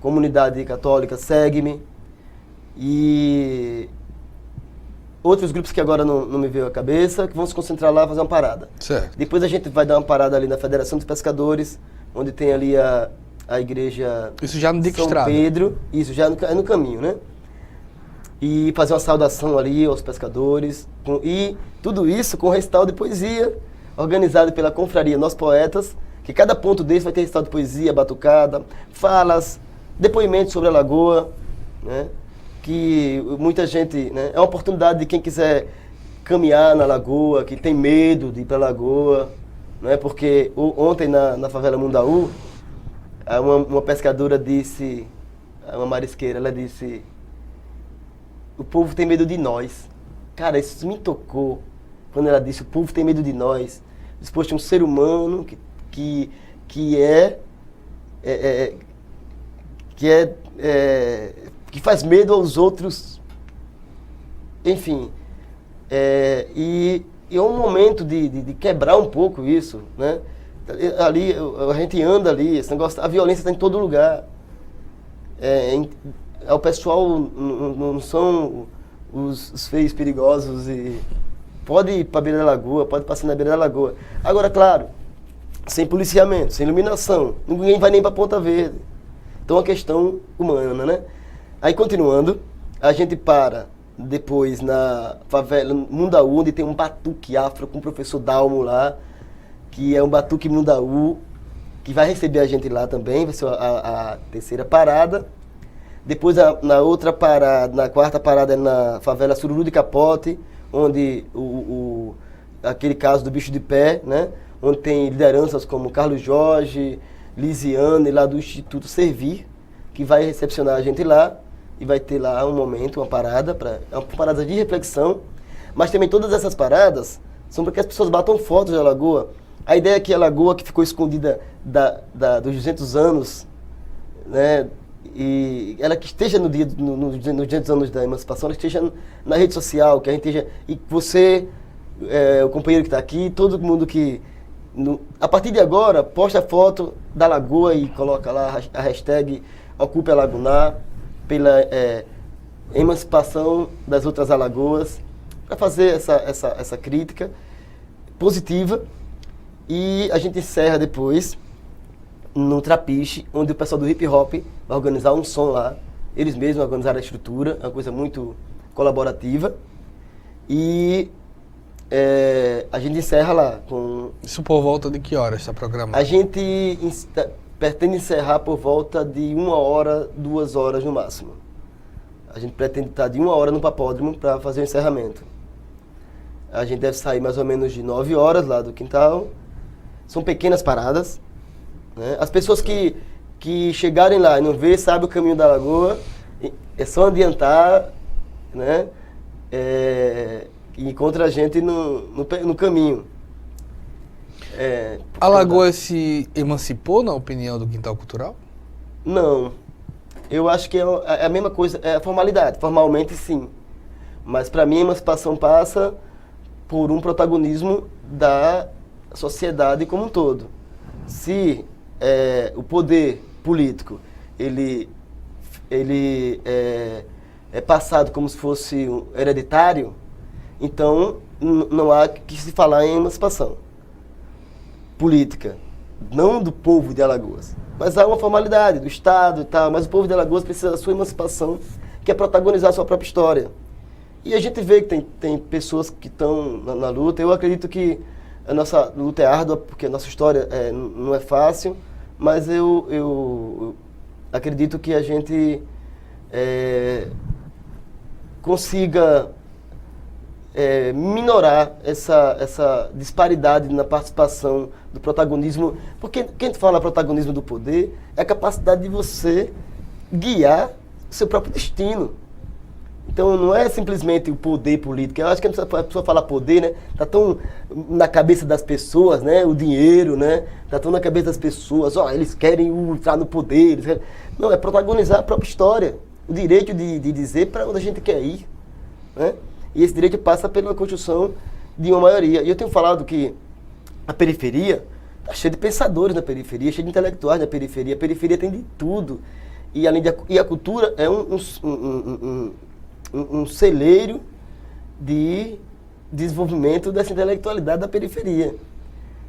Comunidade Católica, Segue-me e outros grupos que agora não me veio à cabeça, que vão se concentrar lá e fazer uma parada. Certo. Depois a gente vai dar uma parada ali na Federação dos Pescadores, onde tem ali a igreja Isso já no Dique São Estrada. Pedro, isso já é no caminho, né? E fazer uma saudação ali aos pescadores, e tudo isso com um recital de poesia, organizado pela Confraria Nós Poetas, que cada ponto desse vai ter recital de poesia, batucada, falas, depoimentos sobre a lagoa, né? Que muita gente, né? É uma oportunidade de quem quiser caminhar na lagoa, que tem medo de ir para a lagoa, né? Porque ontem na favela Mundaú, uma pescadora disse, uma marisqueira, ela disse: o povo tem medo de nós. Cara, isso me tocou quando ela disse: o povo tem medo de nós. Depois de um ser humano que faz medo aos outros, enfim, e é um momento de quebrar um pouco isso, né? Ali a gente anda ali, esse negócio, a violência está em todo lugar. O pessoal não são os feios perigosos e pode ir para a beira da lagoa, pode passar na beira da lagoa. Agora, claro, sem policiamento, sem iluminação, ninguém vai nem para Ponta Verde. Então é uma questão humana, né? Aí, continuando, a gente para depois na favela Mundaú, onde tem um batuque afro com o professor Dalmo lá, que é um batuque Mundaú, que vai receber a gente lá também, vai ser a terceira parada. Depois, na outra parada, na quarta parada, é na favela Sururu de Capote, onde aquele caso do bicho de pé, né? Onde tem lideranças como Carlos Jorge, Lisiane, lá do Instituto Servir, que vai recepcionar a gente lá e vai ter lá um momento, uma parada de reflexão, mas também todas essas paradas são para que as pessoas batam fotos da lagoa. A ideia é que a lagoa que ficou escondida dos 200 anos, né, e ela que esteja nos 200 anos da emancipação, ela esteja na rede social, que a gente esteja, e você, o companheiro que está aqui, todo mundo que, a partir de agora, posta a foto da lagoa e coloca lá a hashtag Ocupe a Lagunar, pela emancipação das outras alagoas, para fazer essa crítica positiva. E a gente encerra depois no Trapiche, onde o pessoal do hip hop vai organizar um som lá. Eles mesmos organizaram a estrutura, é uma coisa muito colaborativa. E a gente encerra lá com... Isso por volta de que hora está programado? A gente pretende encerrar por volta de 1 hora, 2 horas no máximo. A gente pretende estar de 1 hora no Papódromo para fazer o encerramento. A gente deve sair mais ou menos de 9 horas lá do quintal. São pequenas paradas, né? As pessoas que chegarem lá e não ver, sabem o caminho da lagoa, é só adiantar, né? E encontra a gente no caminho. A lagoa se emancipou, na opinião do Quintal Cultural? Não. Eu acho que é a mesma coisa, é a formalidade. Formalmente, sim. Mas, para mim, a emancipação passa por um protagonismo da sociedade como um todo. Se o poder político ele é passado como se fosse hereditário, então não há que se falar em emancipação política, não do povo de Alagoas, mas há uma formalidade do Estado e tal, mas o povo de Alagoas precisa da sua emancipação, que é protagonizar a sua própria história. E a gente vê que tem pessoas que estão na luta. Eu acredito que a nossa luta é árdua, porque a nossa história não é fácil, mas eu acredito que a gente consiga minorar essa disparidade na participação do protagonismo, porque quem fala protagonismo do poder é a capacidade de você guiar o seu próprio destino. Então não é simplesmente o poder político. Eu acho que a pessoa fala poder, né? Tá tão na cabeça das pessoas, né? O dinheiro, né? Tá tão na cabeça das pessoas. Eles querem entrar no poder. Não, é protagonizar a própria história. O direito de dizer para onde a gente quer ir, né? E esse direito passa pela construção de uma maioria. E eu tenho falado que a periferia está cheia de pensadores na periferia, cheia de intelectuais na periferia. A periferia tem de tudo. E a cultura é um celeiro de desenvolvimento dessa intelectualidade da periferia.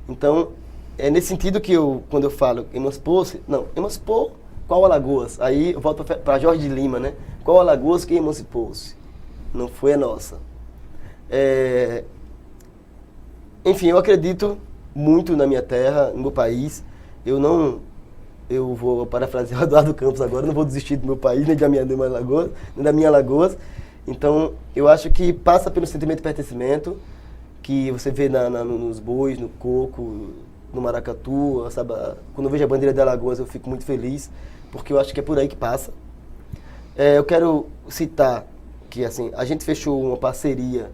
Então, é nesse sentido que quando eu falo emancipou-se, não, emancipou qual Alagoas? Aí eu volto para Jorge de Lima, né? Qual Alagoas que emancipou-se? Não foi a nossa. Enfim, eu acredito muito na minha terra, no meu país. Eu vou parafrasear o Eduardo Campos agora, não vou desistir do meu país, nem da minha Alagoas. Então, eu acho que passa pelo sentimento de pertencimento, que você vê nos bois, no coco, no maracatu, sabe? Quando eu vejo a bandeira de Alagoas, eu fico muito feliz, porque eu acho que é por aí que passa. Eu quero citar que assim, a gente fechou uma parceria,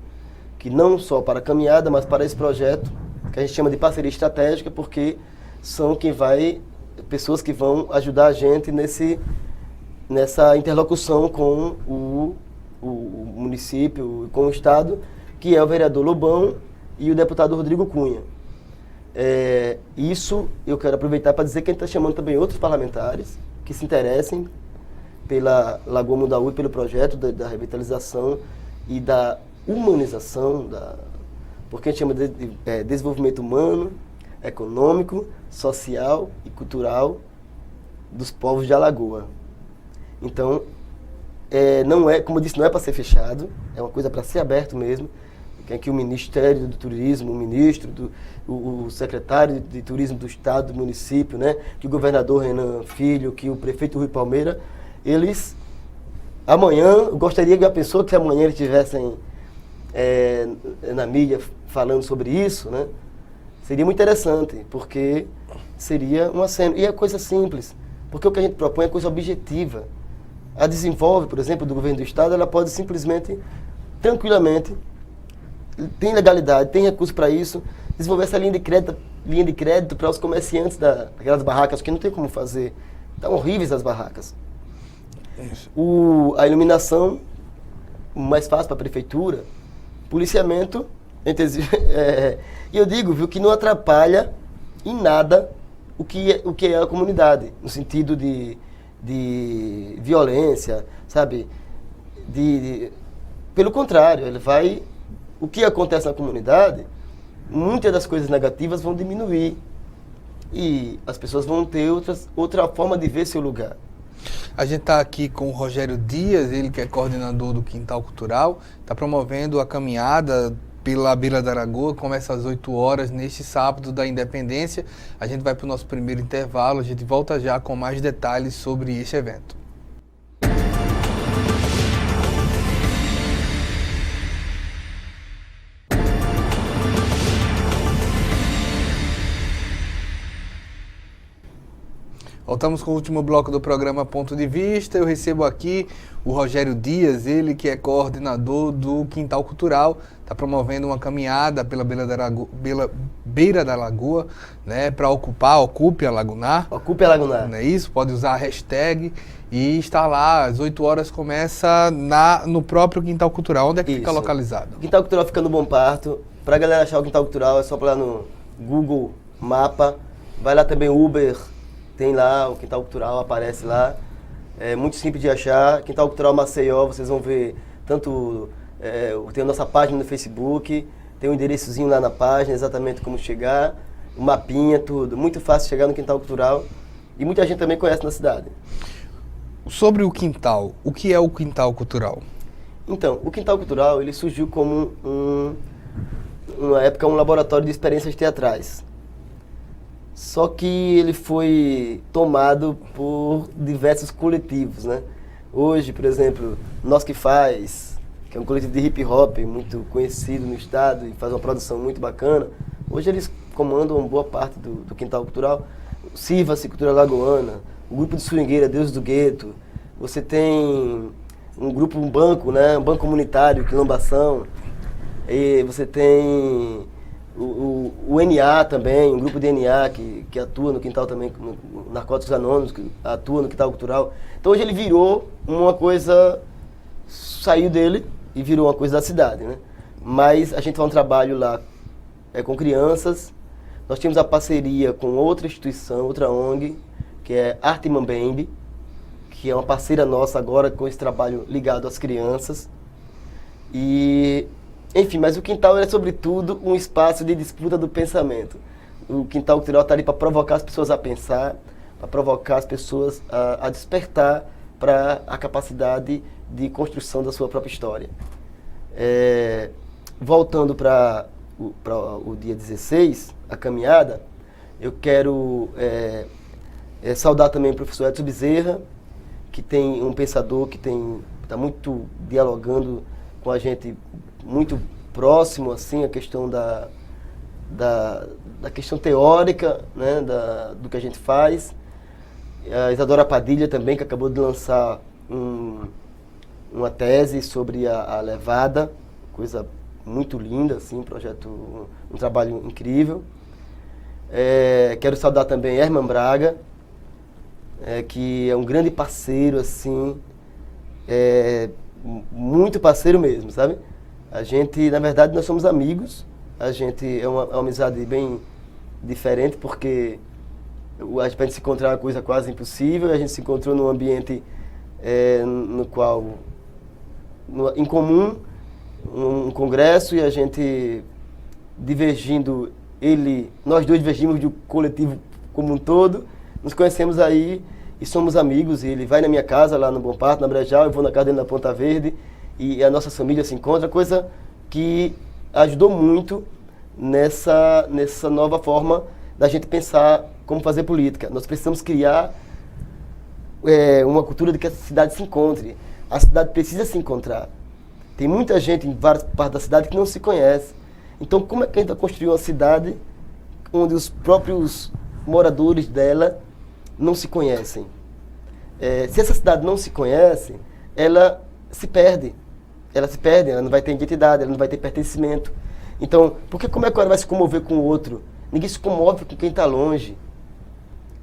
que não só para a caminhada, mas para esse projeto, que a gente chama de parceria estratégica, porque são pessoas que vão ajudar a gente nessa interlocução com o município, com o Estado, que é o vereador Lobão e o deputado Rodrigo Cunha. Isso eu quero aproveitar para dizer que a gente está chamando também outros parlamentares que se interessem pela Lagoa Mundaú e pelo projeto da revitalização e da humanização, porque a gente chama de desenvolvimento humano, econômico, social e cultural dos povos de Alagoa. Então, não é, como eu disse, não é para ser fechado, é uma coisa para ser aberto mesmo. Tem aqui o Ministério do Turismo, o ministro, o secretário de Turismo do Estado, do município, né? Que o governador Renan Filho, que o prefeito Rui Palmeira, eles, amanhã, eu gostaria que a pessoa que amanhã eles estivessem na mídia falando sobre isso, né? Seria muito interessante, porque seria uma cena. E é coisa simples, porque o que a gente propõe é coisa objetiva. A Desenvolve, por exemplo, do governo do estado, ela pode simplesmente, tranquilamente, tem legalidade, tem recurso para isso, desenvolver essa linha de crédito para os comerciantes daquelas barracas, que não tem como fazer. Estão horríveis as barracas. A iluminação, mais fácil para a prefeitura, policiamento, e eu digo, viu, que não atrapalha em nada o que é a comunidade, no sentido de violência, sabe? Pelo contrário, o que acontece na comunidade, muitas das coisas negativas vão diminuir e as pessoas vão ter outra forma de ver seu lugar. A gente está aqui com o Rogério Dias, ele que é coordenador do Quintal Cultural, está promovendo a caminhada pela Beira da Lagoa, começa às 8 horas neste sábado da Independência. A gente vai para o nosso primeiro intervalo, a gente volta já com mais detalhes sobre este evento. Voltamos com o último bloco do programa Ponto de Vista. Eu recebo aqui o Rogério Dias, ele que é coordenador do Quintal Cultural, está promovendo uma caminhada pela Beira da Lagoa, né, para Ocupe a Lagunar. Ocupe a Lagunar. Não é isso? Pode usar a hashtag e está lá, às 8 horas começa no próprio Quintal Cultural. Onde é que fica localizado? O Quintal Cultural fica no Bom Parto. Para a galera achar o Quintal Cultural é só para lá no Google Mapa. Vai lá também Uber. Tem lá, o Quintal Cultural aparece lá, é muito simples de achar. Quintal Cultural Maceió, vocês vão ver tanto, tem a nossa página no Facebook, tem um endereçozinho lá na página, exatamente como chegar, o mapinha, tudo. Muito fácil chegar no Quintal Cultural e muita gente também conhece na cidade. Sobre o Quintal, o que é o Quintal Cultural? Então, o Quintal Cultural, ele surgiu como uma época, um laboratório de experiências teatrais. Só que ele foi tomado por diversos coletivos, né? Hoje, por exemplo, Nós Que Faz, que é um coletivo de hip hop muito conhecido no estado e faz uma produção muito bacana, hoje eles comandam uma boa parte do Quintal Cultural. Sirva-se Cultura Lagoana, o grupo de swingueira Deus do Gueto, você tem um banco, né? Um banco comunitário, Quilombação, e você tem o NA também, um grupo de NA que atua no Quintal também, no Narcóticos Anônimos, que atua no Quintal Cultural. Então hoje ele virou uma coisa, saiu dele e virou uma coisa da cidade, né? Mas a gente faz um trabalho lá com crianças. Nós tínhamos a parceria com outra instituição, outra ONG, que é Arte Mambembe, que é uma parceira nossa agora com esse trabalho ligado às crianças. Enfim, mas o Quintal é, sobretudo, um espaço de disputa do pensamento. O Quintal Cultural está ali para provocar as pessoas a pensar, para provocar as pessoas a despertar para a capacidade de construção da sua própria história. Voltando para o dia 16, a caminhada, eu quero saudar também o professor Edson Bezerra, que tem um pensador que está muito dialogando com a gente, muito próximo, assim, a questão da questão teórica, né, do que a gente faz. A Isadora Padilha também, que acabou de lançar uma tese sobre a levada, coisa muito linda, assim, um trabalho incrível. Quero saudar também Herman Braga, que é um grande parceiro, assim, muito parceiro mesmo, sabe? A gente, na verdade, nós somos amigos. A gente é uma amizade bem diferente, porque a gente se encontrar é uma coisa quase impossível. A gente se encontrou num ambiente no qual, em comum, um congresso, e a gente divergindo, nós dois divergimos do coletivo como um todo, nos conhecemos aí e somos amigos. Ele vai na minha casa, lá no Bom Parto, na Brejal, eu vou na casa dele na Ponta Verde, e a nossa família se encontra, coisa que ajudou muito nessa nova forma da gente pensar como fazer política. Nós precisamos criar uma cultura de que a cidade se encontre. A cidade precisa se encontrar. Tem muita gente em várias partes da cidade que não se conhece. Então, como é que a gente vai construir uma cidade onde os próprios moradores dela não se conhecem. Se essa cidade não se conhece, ela se perde. Ela não vai ter identidade, ela não vai ter pertencimento. Então, como é que ela vai se comover com o outro? Ninguém se comove com quem está longe.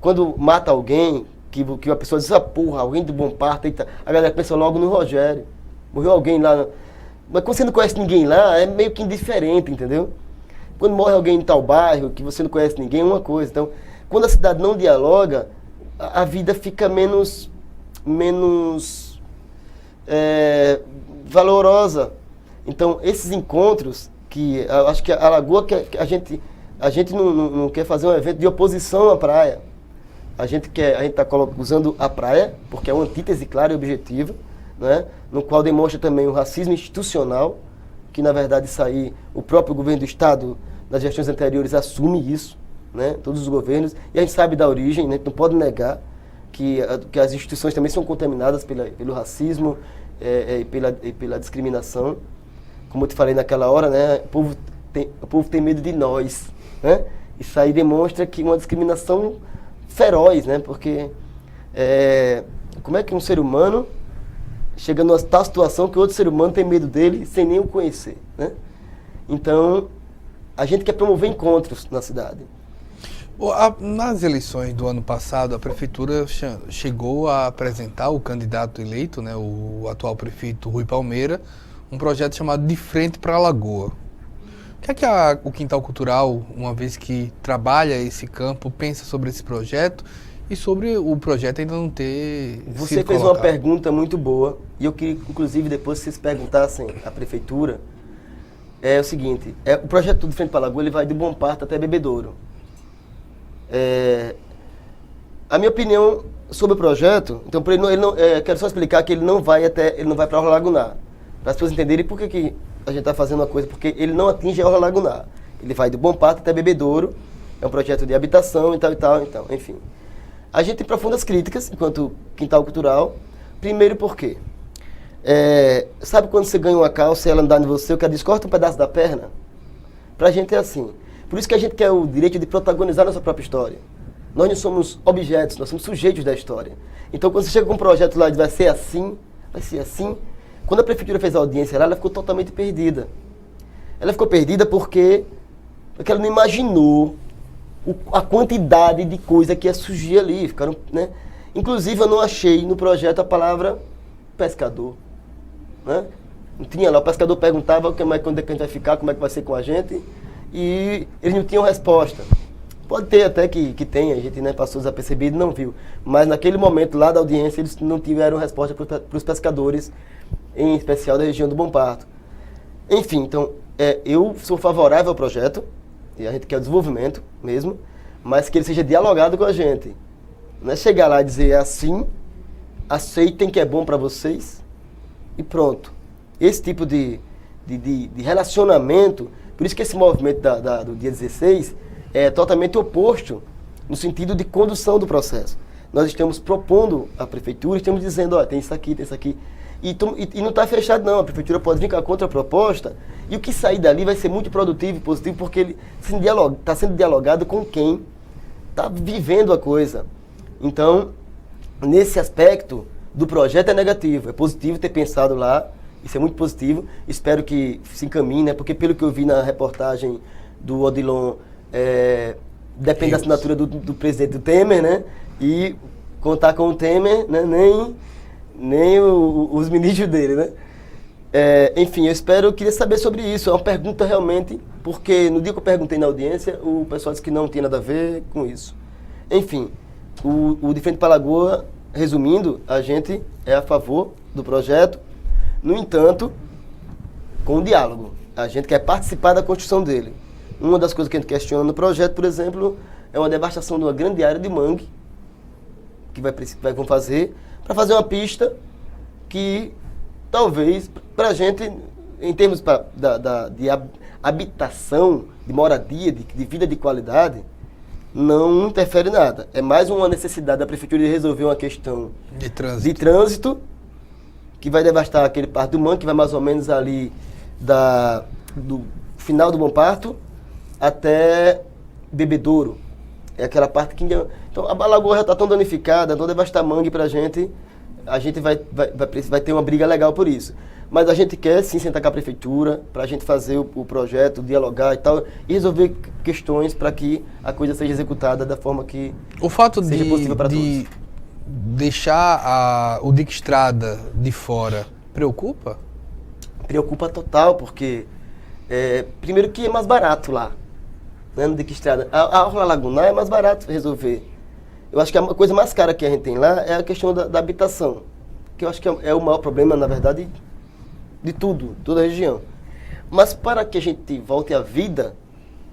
Quando mata alguém, que a pessoa diz, porra, alguém do Bom Parto, a galera pensa logo no Rogério. Morreu alguém lá. Mas quando você não conhece ninguém lá, é meio que indiferente, entendeu? Quando morre alguém em tal bairro, que você não conhece ninguém, é uma coisa. Então, quando a cidade não dialoga, a vida fica menos valorosa. Então, esses encontros, que eu acho que a Lagoa, a gente não quer fazer um evento de oposição à praia. A gente está usando a praia, porque é uma antítese clara e objetiva, né? No qual demonstra também o racismo institucional, que na verdade isso aí, o próprio governo do Estado, nas gestões anteriores, assume isso, né? Todos os governos, e a gente sabe da origem, né? A gente não pode negar que as instituições também são contaminadas pelo racismo e pela discriminação. Como eu te falei naquela hora, né? O povo tem medo de nós, né? Isso aí demonstra que uma discriminação feroz, né? Porque como é que um ser humano chega numa tal situação que outro ser humano tem medo dele sem nem o conhecer, né? Então, a gente quer promover encontros na cidade. Nas eleições do ano passado, a prefeitura chegou a apresentar o candidato eleito, né, o atual prefeito Rui Palmeira, um projeto chamado De Frente para a Lagoa. O que é que o Quintal Cultural, uma vez que trabalha esse campo, pensa sobre esse projeto e sobre o projeto ainda não ter Você fez uma pergunta muito boa, e eu queria, inclusive, depois que vocês perguntassem à prefeitura, é o seguinte, o projeto de Frente para a Lagoa, ele vai do Bom Parto até Bebedouro. A minha opinião sobre o projeto, então, quero só explicar que ele não vai para a Orla Lagunar, para as pessoas entenderem por que a gente está fazendo uma coisa, porque ele não atinge a Orla Lagunar. Ele vai do Bom Parto até Bebedouro, é um projeto de habitação e tal, então, enfim. A gente tem profundas críticas, enquanto Quintal Cultural. Primeiro porque, sabe quando você ganha uma calça e ela andar em você, o cara diz, corta um pedaço da perna? Pra gente é assim. Por isso que a gente quer o direito de protagonizar nossa própria história. Nós não somos objetos, nós somos sujeitos da história. Então, quando você chega com um projeto lá de vai ser assim, quando a prefeitura fez a audiência lá, ela ficou totalmente perdida. Ela ficou perdida porque ela não imaginou a quantidade de coisa que ia surgir ali. Né? Inclusive, eu não achei no projeto a palavra pescador. Né? Não tinha lá, o pescador perguntava quando é que a gente vai ficar, como é que vai ser com a gente, e eles não tinham resposta. Pode ter até que tenha, a gente, né, passou desapercebido e não viu. Mas naquele momento lá da audiência, eles não tiveram resposta para os pescadores, em especial da região do Bom Parto. Enfim, então, eu sou favorável ao projeto, e a gente quer o desenvolvimento mesmo, mas que ele seja dialogado com a gente. Não é chegar lá e dizer assim, aceitem que é bom para vocês, e pronto. Esse tipo de relacionamento, por isso que esse movimento do dia 16 é totalmente oposto no sentido de condução do processo. Nós estamos propondo à prefeitura, estamos dizendo, tem isso aqui, tem isso aqui. E não está fechado não, a prefeitura pode vir com a contraproposta e o que sair dali vai ser muito produtivo e positivo porque ele está sendo dialogado com quem está vivendo a coisa. Então, nesse aspecto do projeto é negativo, é positivo ter pensado lá, isso é muito positivo, espero que se encaminhe, né, porque pelo que eu vi na reportagem do Odilon, depende da assinatura do presidente do Temer, né, e contar com o Temer, né, nem os ministros dele, né? Enfim, eu queria saber sobre isso. É uma pergunta realmente, porque no dia que eu perguntei na audiência, o pessoal disse que não tinha nada a ver com isso. Enfim, o De Frente para a Lagoa, resumindo, a gente é a favor do projeto, no entanto, com o diálogo. A gente quer participar da construção dele. Uma das coisas que a gente questiona no projeto, por exemplo, é uma devastação de uma grande área de mangue, que vão fazer, para fazer uma pista que talvez para a gente, em termos de habitação, de moradia, de vida de qualidade, não interfere nada. É mais uma necessidade da prefeitura de resolver uma questão de trânsito que vai devastar aquele Parque do Mangue, que vai mais ou menos ali do final do Bom Parto até bebedouro. É aquela parte que... Então, a lagoa já está tão danificada, tão devastar mangue para a gente vai ter uma briga legal por isso. Mas a gente quer sim sentar com a prefeitura para a gente fazer o projeto, dialogar e tal, e resolver questões para que a coisa seja executada da forma que o fato seja possível para todos. Deixar o Dique Estrada de fora preocupa? Preocupa total, porque primeiro que é mais barato lá, né, no Dique Estrada. A Orla Lagunar é mais barato resolver. Eu acho que a coisa mais cara que a gente tem lá é a questão da habitação, que eu acho que é o maior problema, na verdade, de toda a região. Mas para que a gente volte à vida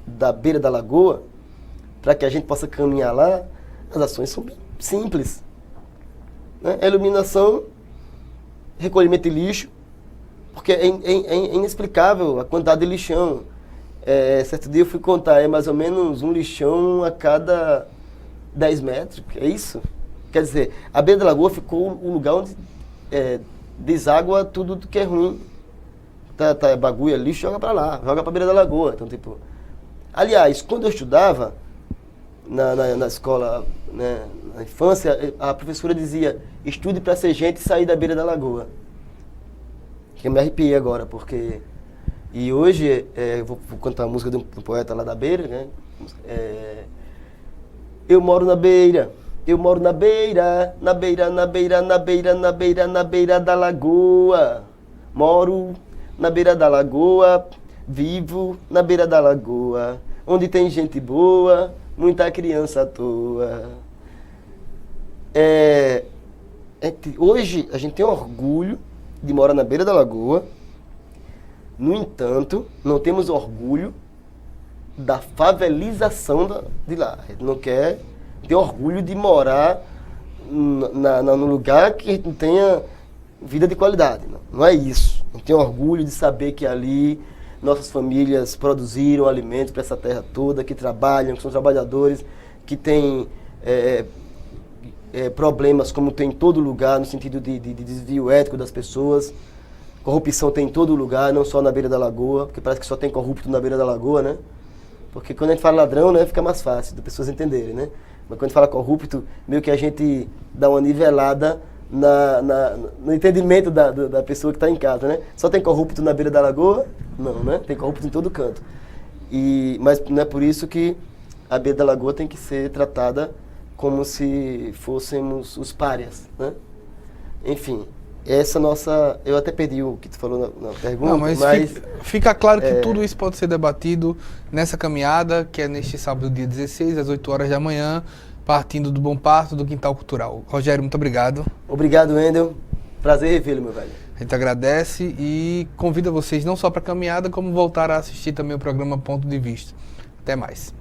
da beira da lagoa, para que a gente possa caminhar lá, as ações são bem simples. Né? A iluminação, recolhimento de lixo, porque é inexplicável a quantidade de lixão. Certo dia eu fui contar, é mais ou menos um lixão a cada 10 metros, é isso? Quer dizer, a beira da lagoa ficou um lugar onde deságua tudo que é ruim. Tá bagulho, lixo, joga pra lá, joga pra beira da lagoa. Então, tipo... Aliás, quando eu estudava na escola, né, na infância, a professora dizia, estude pra ser gente e sair da beira da lagoa. Que eu me arrepiei agora, porque... E hoje, eu vou cantar a música de um poeta lá da beira, né? Eu moro na beira, eu moro na beira, na beira, na beira, na beira, na beira, na beira da lagoa. Moro na beira da lagoa, vivo na beira da lagoa, onde tem gente boa, muita criança à toa. Hoje a gente tem orgulho de morar na beira da lagoa, no entanto, não temos orgulho da favelização de lá. A gente não quer ter orgulho de morar num lugar que a gente não tenha vida de qualidade. Não é isso. A gente tem orgulho de saber que ali nossas famílias produziram alimentos para essa terra toda, que trabalham, que são trabalhadores, que têm problemas como tem em todo lugar, no sentido de desvio ético das pessoas. Corrupção tem em todo lugar, não só na beira da lagoa, porque parece que só tem corrupto na beira da lagoa, né? Porque quando a gente fala ladrão, né, fica mais fácil das pessoas entenderem, né? Mas quando a gente fala corrupto, meio que a gente dá uma nivelada no entendimento da pessoa que está em casa, né? Só tem corrupto na beira da lagoa? Não, né? Tem corrupto em todo canto. Mas não é por isso que a beira da lagoa tem que ser tratada como se fôssemos os párias, né? Enfim, essa nossa... Eu até perdi o que tu falou na pergunta, não, mas fica claro que tudo isso pode ser debatido nessa caminhada, que é neste sábado, dia 16, às 8 horas da manhã, partindo do Bom Parto, do Quintal Cultural. Rogério, muito obrigado. Obrigado, Wendel. Prazer revê-lo, meu velho. A gente agradece e convida vocês não só para a caminhada, como voltar a assistir também o programa Ponto de Vista. Até mais.